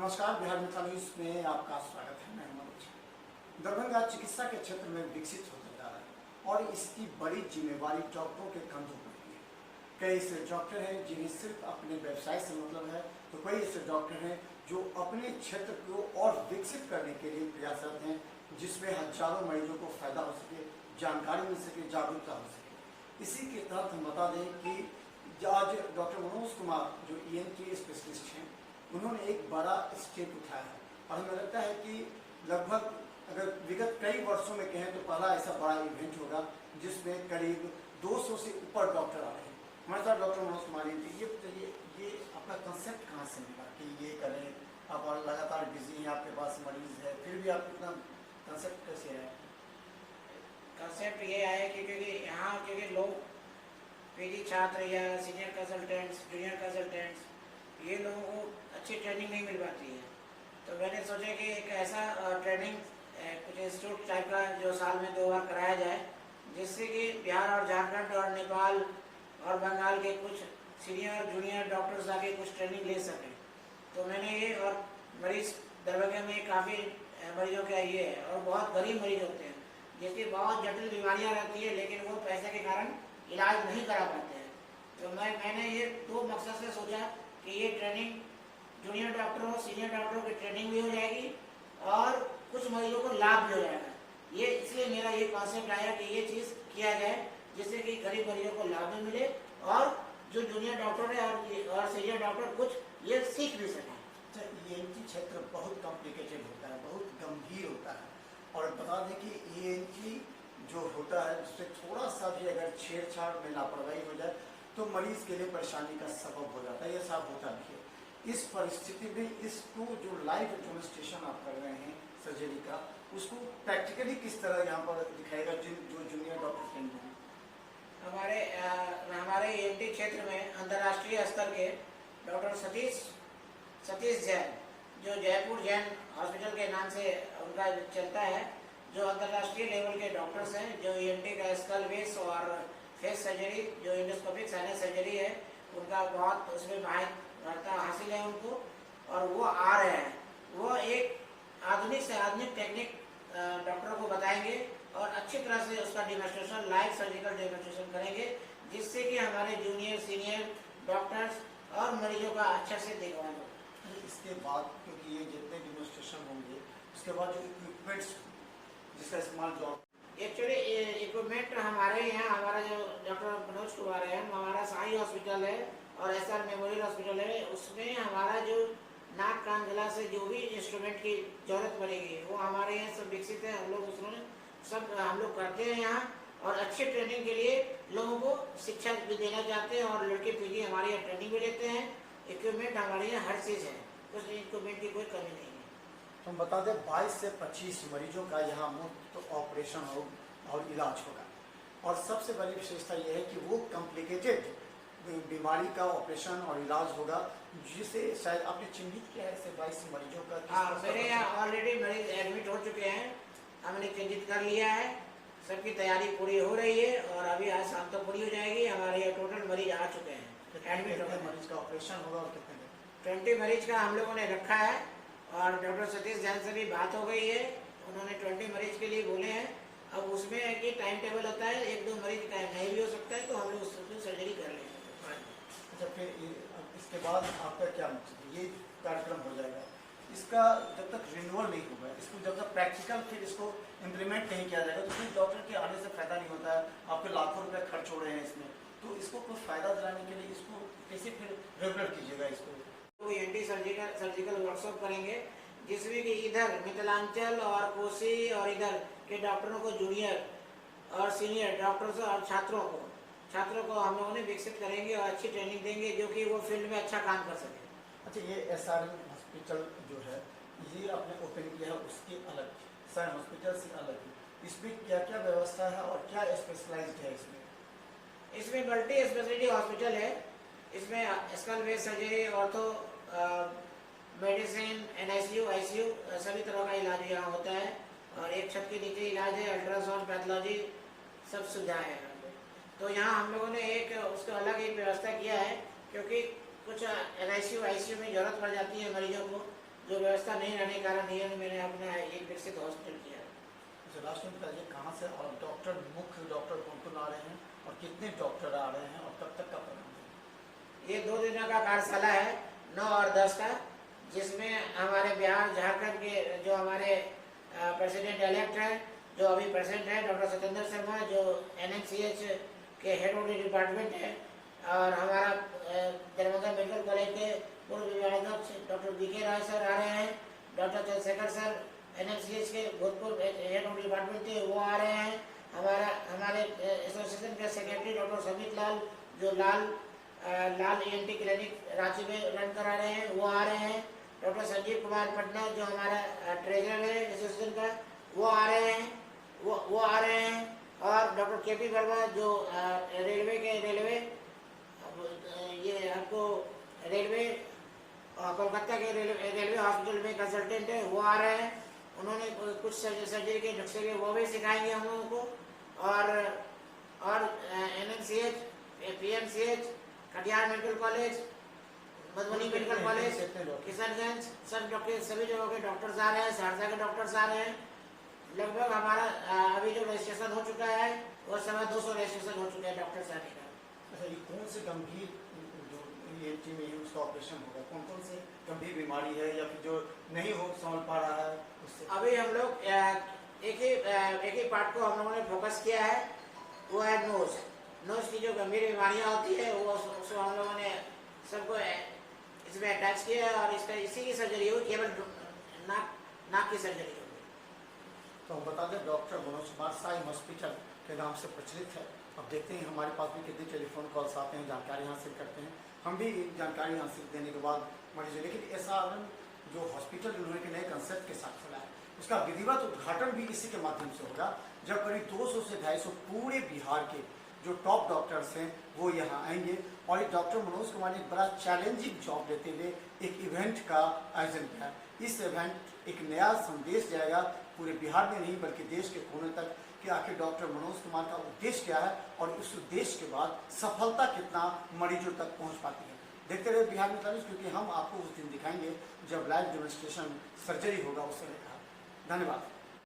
नमस्कार, बिहार मिथा न्यूज में आपका स्वागत है। मैं मनोज। दरभंगा चिकित्सा के क्षेत्र में विकसित होता जा रहा है और इसकी बड़ी जिम्मेवारी डॉक्टरों के कंधों पर है। कई ऐसे डॉक्टर हैं जिन्हें सिर्फ अपने व्यवसाय से मतलब है, तो कई ऐसे डॉक्टर हैं जो अपने क्षेत्र को और विकसित करने के लिए प्रयासरत हैं, जिसमें हजारों मरीजों को फायदा हो सके, जानकारी मिल सके, जागरूकता हो सके। इसी के तहत हम बता दें कि आज डॉक्टर मनोज कुमार जो ENT स्पेशलिस्ट हैं, उन्होंने एक बड़ा स्टेप उठाया है और हमें लगता है कि लगभग अगर विगत कई वर्षों में कहें तो पहला ऐसा बड़ा इवेंट होगा जिसमें करीब 200 से ऊपर डॉक्टर आ रहे हैं। हमारे साथ डॉक्टर मनोज कुमार जी, ये बताइए, ये आपका कंसेप्ट कहाँ से मिला कि ये करें? आप लगातार बिजी हैं, आपके पास मरीज है, फिर भी आप इतना कंसेप्ट कैसे है? कंसेप्ट ये है कि क्योंकि यहाँ क्योंकि लोग PG छात्र या सीनियर कंसल्टेंट्स, जूनियर कंसल्टेंट्स, ये लोगों को अच्छी ट्रेनिंग नहीं मिल पाती है। तो मैंने सोचा कि एक ऐसा ट्रेनिंग कुछ इंस्टीट्यूट टाइप का जो साल में 2 बार कराया जाए, जिससे कि बिहार और झारखंड और नेपाल और बंगाल के कुछ सीनियर जूनियर डॉक्टर्स आके कुछ ट्रेनिंग ले सकें। तो मैंने ये, और मरीज दरभंगा में काफ़ी मरीजों का ये है और बहुत गरीब मरीज होते हैं जिसकी बहुत जटिल बीमारियाँ रहती है, लेकिन वो पैसे के कारण इलाज नहीं करा पाते हैं। तो मैंने ये 2 मकसद से सोचा कि ये ट्रेनिंग जूनियर डॉक्टरों सीनियर डॉक्टरों की ट्रेनिंग भी हो जाएगी और कुछ मरीजों को लाभ भी हो जाएगा। ये इसलिए मेरा ये कॉन्सेप्ट आया कि ये चीज़ किया जाए जिससे कि गरीब मरीजों को लाभ भी मिले और जो जूनियर डॉक्टर है और सीनियर डॉक्टर कुछ ये सीख भी सकें। ENT क्षेत्र बहुत कॉम्प्लिकेटेड होता है, बहुत गंभीर होता है और बता दें कि ENT जो होता है उससे थोड़ा सा भी अगर छेड़छाड़ में लापरवाही हो जाए तो मरीज के लिए परेशानी का सबब हो जाता है। यह सब होता भी है। इस परिस्थिति में इसको जो लाइव डेमोन्स्ट्रेशन आप कर रहे हैं सर्जरी का, उसको प्रैक्टिकली किस तरह यहाँ पर दिखाएगा जो जूनियर डॉक्टर ट्रेंड हैं? हमारे ENT क्षेत्र में अंतर्राष्ट्रीय स्तर के डॉक्टर सतीश जैन, जो जयपुर जैन हॉस्पिटल के नाम से उनका चलता है, जो अंतर्राष्ट्रीय लेवल के डॉक्टर्स हैं, जो ENT का स्कल बेस और फेस सर्जरी जो इंडोस्कोपिक साइनस सर्जरी है उनका बहुत उसमें माहिरता हासिल है उनको, और वो आ रहे हैं। वो एक आधुनिक से आधुनिक टेक्निक डॉक्टरों को बताएंगे और अच्छी तरह से उसका डेमोन्स्ट्रेशन, लाइव सर्जिकल डेमोन्स्ट्रेशन करेंगे, जिससे कि हमारे जूनियर सीनियर डॉक्टर्स और मरीजों का अच्छा से देखभाल हो। इसके बाद क्योंकि ये जितने डेमोन्स्ट्रेशन होंगे उसके बाद जो इक्विपमेंट्स जिसका इस्तेमाल जो एक्चुअली इक्विपमेंट हमारे यहाँ, हमारा जो डॉक्टर मनोज कुमार है, हमारा साई हॉस्पिटल है और SR मेमोरियल हॉस्पिटल है, उसमें हमारा जो नाक कान गला से जो भी इंस्ट्रूमेंट की जरूरत पड़ेगी वो हमारे यहाँ सब विकसित है। हम लोग उसमें सब हम लोग करते हैं यहाँ, और अच्छी ट्रेनिंग के लिए लोगों को शिक्षा भी देना चाहते हैं और लड़के PG हमारे यहाँ ट्रेनिंग भी लेते हैं। इक्विपमेंट हमारे यहाँ हर चीज़ है, कुछ इक्विपमेंट की कोई कमी नहीं है। तो हम बता दें 22 से 25 मरीजों का यहाँ मुफ्त ऑपरेशन हो और इलाज होगा, और सबसे बड़ी विशेषता यह है कि वो कॉम्प्लिकेटेड बीमारी का ऑपरेशन और इलाज होगा, जिसे शायद आपने चिन्हित किया है ऐसे 22 मरीजों का। हाँ, मेरे यहाँ ऑलरेडी मरीज एडमिट हो चुके हैं, हमने चिन्हित कर लिया है, सबकी तैयारी पूरी हो रही है और अभी आज शाम तक पूरी हो जाएगी। हमारे यहाँ टोटल मरीज आ चुके हैं, एडमिट हो गए। मरीज का ऑपरेशन होगा और कितने? 20 मरीज का हम लोगों ने रखा है और डॉक्टर सतीश जैन से भी बात हो गई है, उन्होंने 20 मरीज के लिए बोले हैं। अब उसमें एक टाइम टेबल होता है, 1-2 मरीज का नहीं भी हो सकता है, तो हम लोग उसमें सर्जरी कर लेंगे। अच्छा, फिर इसके बाद आपका क्या मकसद? ये कार्यक्रम हो जाएगा, इसका जब तक रिन्यूअल नहीं होगा, इसको जब तक प्रैक्टिकल फिर इसको इम्प्लीमेंट नहीं किया जाएगा तो फिर डॉक्टर के आने से फायदा नहीं होता है। आपके लाखों रुपए खर्च हो रहे हैं इसमें, तो इसको कुछ फायदा दिलाने के लिए इसको कैसे फिर रेगुलर कीजिएगा इसको? तो ENT सर्जिकल वर्कशॉप करेंगे, जिसमें कि इधर मिथिलांचल और कोसी और इधर के डॉक्टरों को, जूनियर और सीनियर डॉक्टर्स और छात्रों को हम लोगों ने विकसित करेंगे और अच्छी ट्रेनिंग देंगे, जो कि वो फील्ड में अच्छा काम कर सके। अच्छा, ये SR हॉस्पिटल जो है ये आपने ओपन किया है, उसकी अलग SR हॉस्पिटल से अलग है, इसमें क्या क्या व्यवस्था है और क्या स्पेशलाइज्ड है इसमें? इसमें मल्टी स्पेशलिटी हॉस्पिटल है, इसमें skull base surgery, ortho, medicine, NICU, ICU सभी तरह का इलाज यहाँ होता है, और एक छत के नीचे इलाज है, अल्ट्रासाउंड, पैथोलॉजी सब सुविधाएं हैं। तो यहाँ हम लोगों ने एक उसका अलग एक व्यवस्था किया है, क्योंकि कुछ NICU, ICU में ज़रूरत पड़ जाती है मरीजों को, जो व्यवस्था नहीं रहने के कारण ये मैंने अपना एक विकसित हॉस्पिटल किया। अच्छा, लास्ट में बताइए कहाँ से और डॉक्टर, मुख्य डॉक्टर कौन कौन आ रहे हैं और कितने डॉक्टर आ रहे हैं और कब तक का प्रोग्राम है? ये 2 दिनों का कार्यशाला है, 9 और 10 का, जिसमें हमारे बिहार झारखंड के जो हमारे प्रेसिडेंट इलेक्ट हैं, जो अभी प्रेसिडेंट हैं डॉक्टर सत्येंद्र शर्मा, जो NMCH के हेड ऑफ डिपार्टमेंट है, और हमारा दरभंगा मेडिकल कॉलेज के पूर्व विभागाध्यक्ष डॉक्टर BK राय सर आ रहे हैं, डॉक्टर चंद्रशेखर सर NMCH के भूतपूर्व हेड ऑफ डिपार्टमेंट थे, वो आ रहे हैं। हमारे एसोसिएशन के सेक्रेटरी डॉक्टर समित लाल, जो लाल ENT क्लिनिक रांची में रन करा रहे हैं, वो आ रहे हैं। डॉक्टर संजीव कुमार पटना, जो हमारा ट्रेजरर है एसोसिएशन का, वो आ रहे हैं, वो आ रहे हैं। और डॉक्टर KP वर्मा, जो रेलवे ये आपको रेलवे कोलकाता के रेलवे हॉस्पिटल में कंसल्टेंट है, वो आ रहे हैं। उन्होंने कुछ सर्जरी के नुस्खे के वो भी सिखाएंगे हम लोगों को। और NMCH, PMCH, Katihar medical college, Madhubani medical college, Kishanganj, सभी जगहों के डॉक्टर्स आ रहे हैं, सहरसा के डॉक्टर्स आ रहे हैं। लगभग हमारा अभी जो रजिस्ट्रेशन हो चुका है वो 250 रजिस्ट्रेशन हो चुका है डॉक्टर्स आने का। अच्छा, ये कौन से गंभीर जो ENT में उसका ऑपरेशन होगा, कौन कौन से गंभीर बीमारी है या फिर जो नहीं हो समझ पा रहा है उससे? अभी हम लोग एक ही पार्ट को हम लोगों ने फोकस किया है, वो है नोज की जो गंभीर बीमारियां होती है वो उसको हम लोगों ने सबको इसमें अटैच किया है, और इसी की सर्जरी हुई, केवल नाक की सर्जरी होगी। तो हम बता दें, डॉक्टर मनोज कुमार साई हॉस्पिटल के नाम से प्रचलित है। अब देखते हैं हमारे पास भी कितने टेलीफोन कॉल्स आते हैं, जानकारी हासिल करते हैं। हम भी जानकारी हासिल देने के बाद मरीज, लेकिन SRM जो हॉस्पिटल उन्होंने नए कंसेप्ट के साथ खोला है, उसका विधिवत उद्घाटन भी इसी के माध्यम से होगा, जब करीब 200 से 250 पूरे बिहार के जो टॉप डॉक्टर्स हैं वो यहाँ आएंगे। और एक डॉक्टर मनोज कुमार ने एक बड़ा चैलेंजिंग जॉब लेते हुए एक इवेंट का आयोजन किया। इस इवेंट एक नया संदेश जाएगा पूरे बिहार में नहीं बल्कि देश के कोने तक, कि आखिर डॉक्टर मनोज कुमार का उद्देश्य क्या है और उस उद्देश्य के बाद सफलता कितना मरीजों तक पहुंच पाती है। देखते रहे बिहार में तारीफ, क्योंकि हम आपको उस दिन दिखाएंगे जब लाइव डेमोन्स्ट्रेशन सर्जरी होगा उससे लेकर। धन्यवाद।